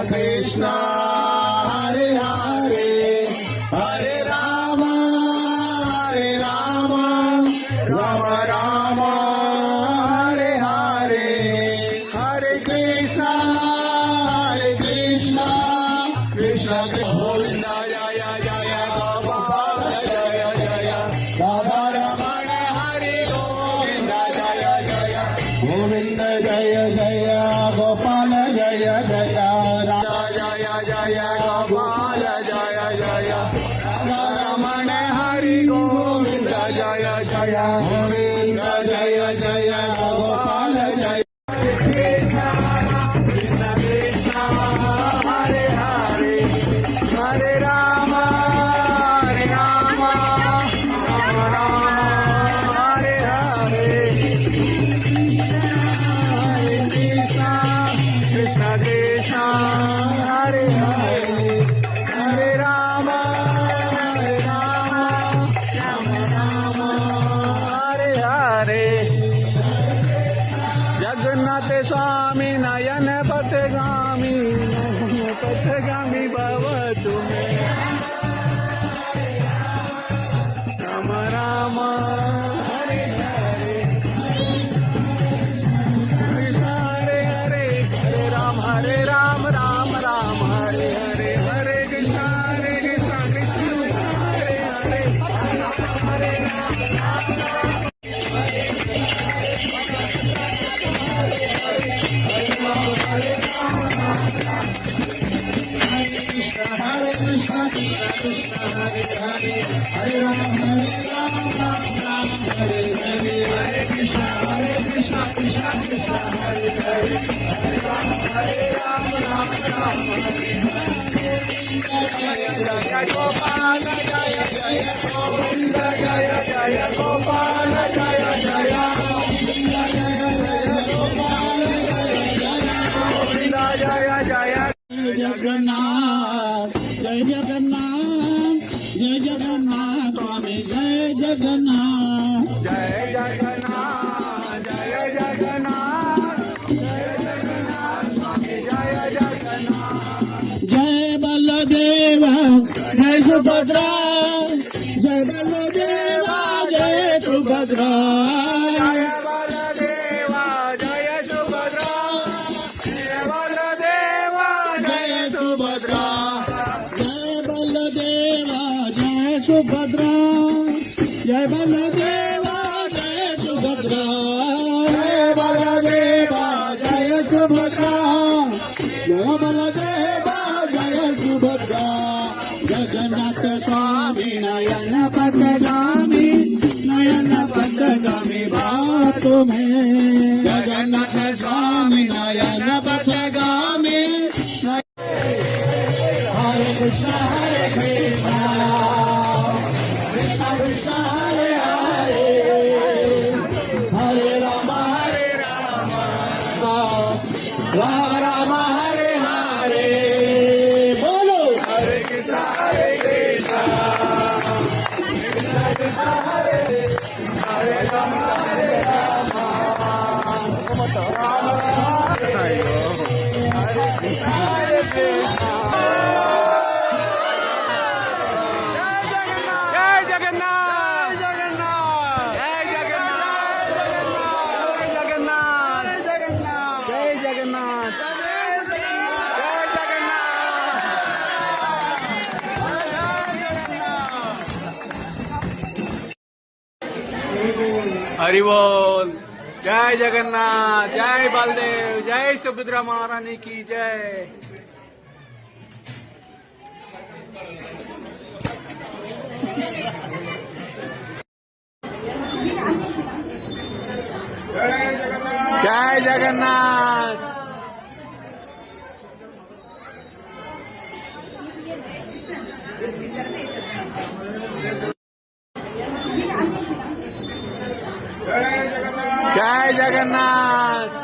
कृष्ण हरे हरे हरे राम राम राम हरे हरे हरे कृष्ण कृष्ण गोविंद जय जय गोपाल जय जय राधा रमण हरि गोविंद जय जय गोविंद जय जय गोपाल जय जय राधा जय जय गोपाल जय जय राधा रमण हरि गोविंद जय जय गोविंद जय जय गोपाल जय कृष्ण कृष्ण हरे हरे हरे राम राम राम हरे हरे कृष्ण कृष्ण हरे हरे हरे राम राम हरे हरे जगन्नाथ स्वामी नयन पथगामी भव तुम्हें राम राम हरे हरे कृष्ण हरे हरे हरे राम राम राम हरे हरे हरे कृष्ण कृष्ण हरे हरे हरे कृष्ण कृष्ण हरे हरे हरे राम राम हरे हरे हरे कृष्ण कृष्ण हरे हरे हरे राम राम हरे जय जय गोपाल जय जय गोविंद जय जय गोपाल जय जय गोविंद जय जय गोपाल जय जय गोविंद जय जय जगन्नाथ जय जगन्नाथ जय जगन्नाथ स्वामी जय जगन्नाथ जय जगन्नाथ जय जगन्नाथ जय जगन्नाथ स्वामी जय जगन्नाथ जय बलदेव जय सुभद्रा जय बलदेव जय सुभद्रा जय बलदेव जय सुभद्रा जय बलदेव जय सुभद्रा जय बलदेव जय सुभद्रा जय बलदेव जय सुभद्रा जय बलदेव जय सुभद्रा जय बलदेव जय सुभद्रा जगन्नाथ स्वामी नयन पथगामी भाव तुम्हें जगन्नाथ स्वामी नयन पथगामी हरे कृष्ण कृष्ण कृष्ण हरे हरे हरे राम राम राम हरे हरे बोलो हरे कृष्ण कृष्ण कृष्ण हरे हरे राम हरे राम राम हरे हरि बोल। जय जगन्नाथ, जय बलदेव, जय सुभद्रा महारानी की जय। जय जगन्नाथ। जय जगन्नाथ।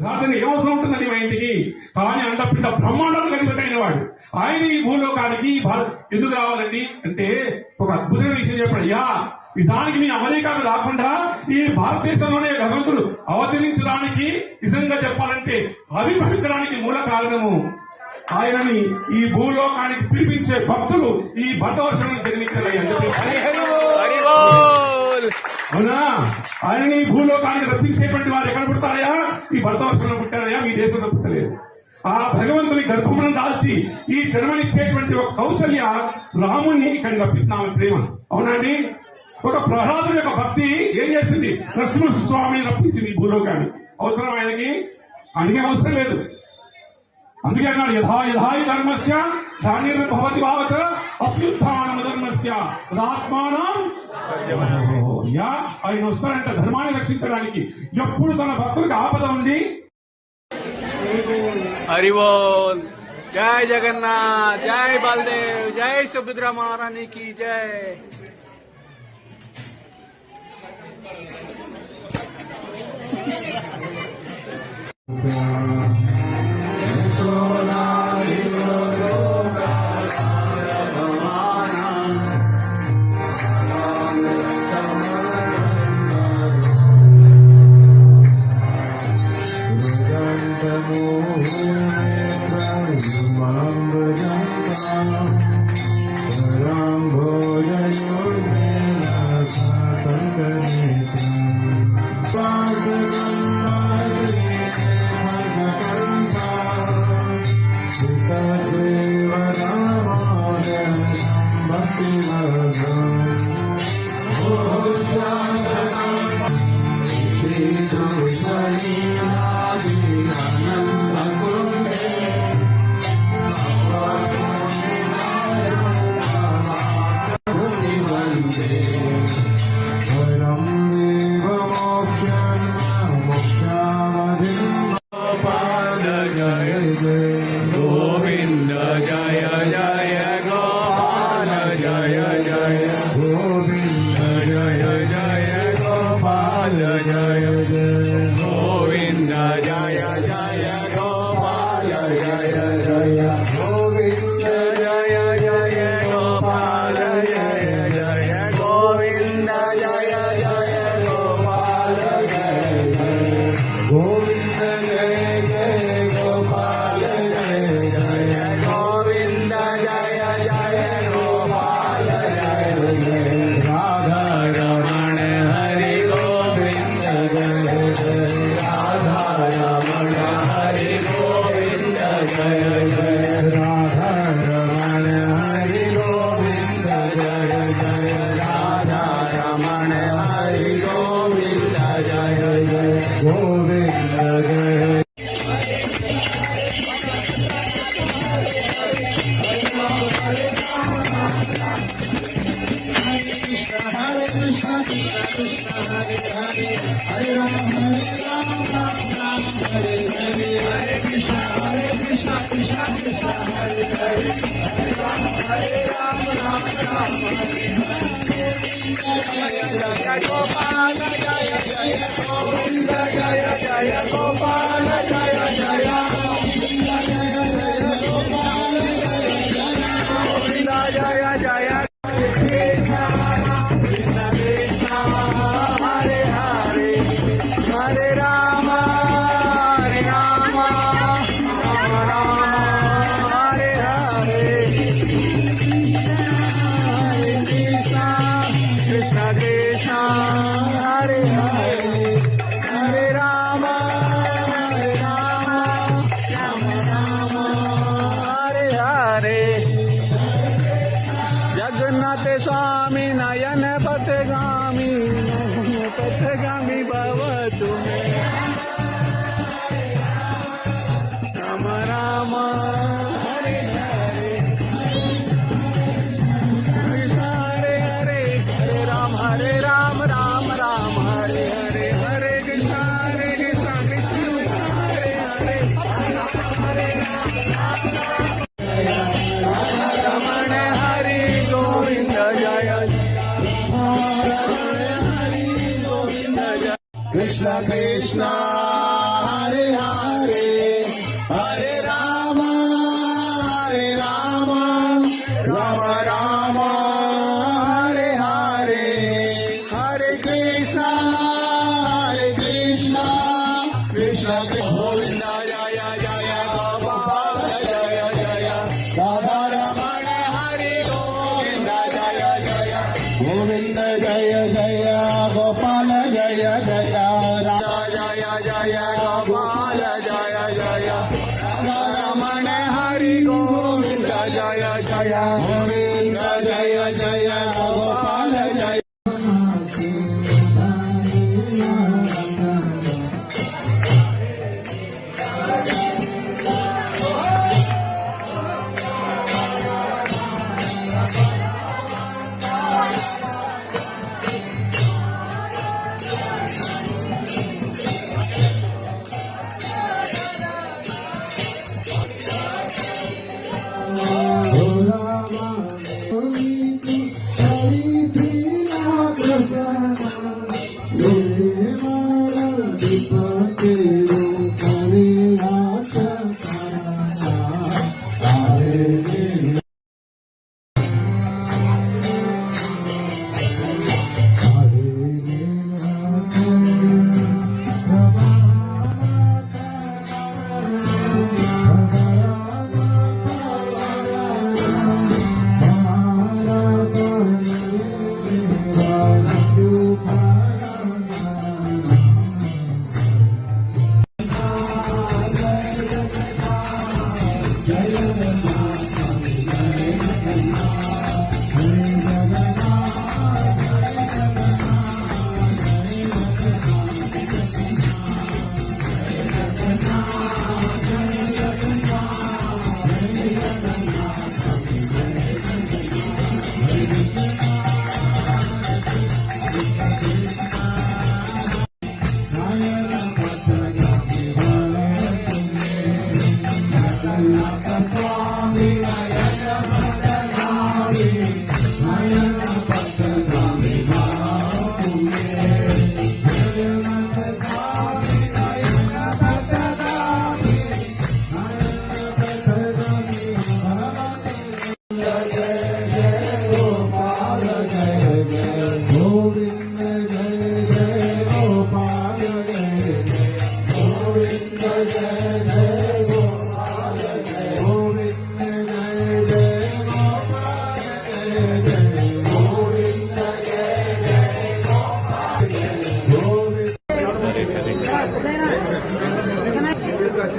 ప్రార్థన ఏమవసరం ఉంటుందండి మా ఇంటికి? కానీ అండపిండ బ్రహ్మాండాలు కలిగిన వాడు ఆయన ఈ భూలోకానికి ఎందుకు రావాలండి అంటే ఒక అద్భుతమైన విషయం చెప్పాడు. అయ్యా, నిజానికి మీ అమెరికాకు రాకుండా ఈ భారతదేశంలోనే భగవంతుడు అవతరించడానికి, నిజంగా చెప్పాలంటే ఆవిర్భవించడానికి మూల కారణము ఆయనని ఈ భూలోకానికి పిలిపించే భక్తులు ఈ భరతవర్షంలో జన్మించాలి అని చెప్పి అవునా? ఆయనని ఈ భూలోకానికి రప్పించేటువంటి వారు ఎక్కడ పుడతారయా? ఈ భరతవర్షంలో పుట్టారయా, మీ దేశంలో పుట్టలేదు. ఆ భగవంతుని గర్భమును దాల్చి ఈ జన్మనిచ్చేటువంటి ఒక కౌశల్య రాముణ్ణి ఇక్కడికి రప్పిస్తున్నామని ప్రేమ. అవునండి? ఒక ప్రహ్లాదుని యొక్క భక్తి ఏం చేసింది? నరసింహస్వామిని రప్పించింది ఈ భూలోకాన్ని. అవసరం ఆయనకి? అడిగే అవసరం లేదు. అందుకే అన్నాడు, యథా యథాయి ధర్మస్య ధాన్యర్భవతి భావత అభ్యుత్థానం ధర్మస్య ఆత్మానం. ఆయన వస్తారంట ధర్మాన్ని రక్షించడానికి. ఎప్పుడు తన భక్తులకు ఆపద ఉంది. हरि बोल। जय जगन्नाथ, जय बलदेव, जय सुभद्रा महारानी की जय। स्वामी नयन पथगामी भवतु मे राम राम हरे हरे कृष्ण हरे हरे हरे राम राम राम हरे हरे हरे कृष्ण कृष्ण हरे हरे रमण हरि गोविंद जय हरि गोविंद जय कृष्ण कृष्ण हरे हरे हरे राम राम राम हरे हरे हरे कृष्ण कृष्ण गोविंद जय जय गोपाल जय जय राधा रमण हरि गोविंद जय जय गोविंद जय जय गोपाल जय जय राधा जय जय गोपाल जय जय राधा रमण हरि गोविंद जय जय गोविंद जय जय गोपाल जय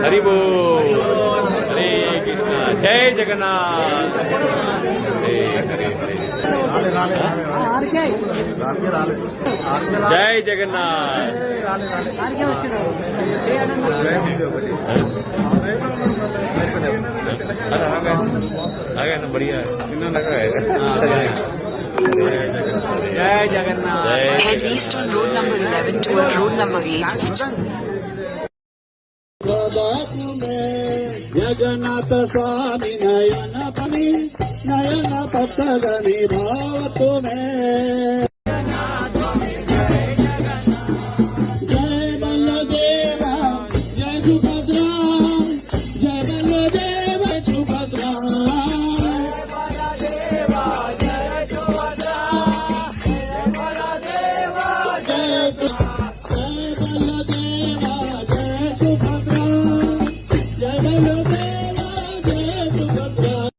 हरि बोल हरे कृष्णा जय जगन्नाथ हरे हरे हरे जय जगन्नाथ आगे ना बढ़िया कितना लगा है जय Jagannath Head east on road number 11 toward road number 8. Jagannath स्वामी नयन पथगमी भवतु मे जय बलदेवा जय सुभद्रा जय बलदेव सुभद्रा जय बलदेवा जय सुभद्रा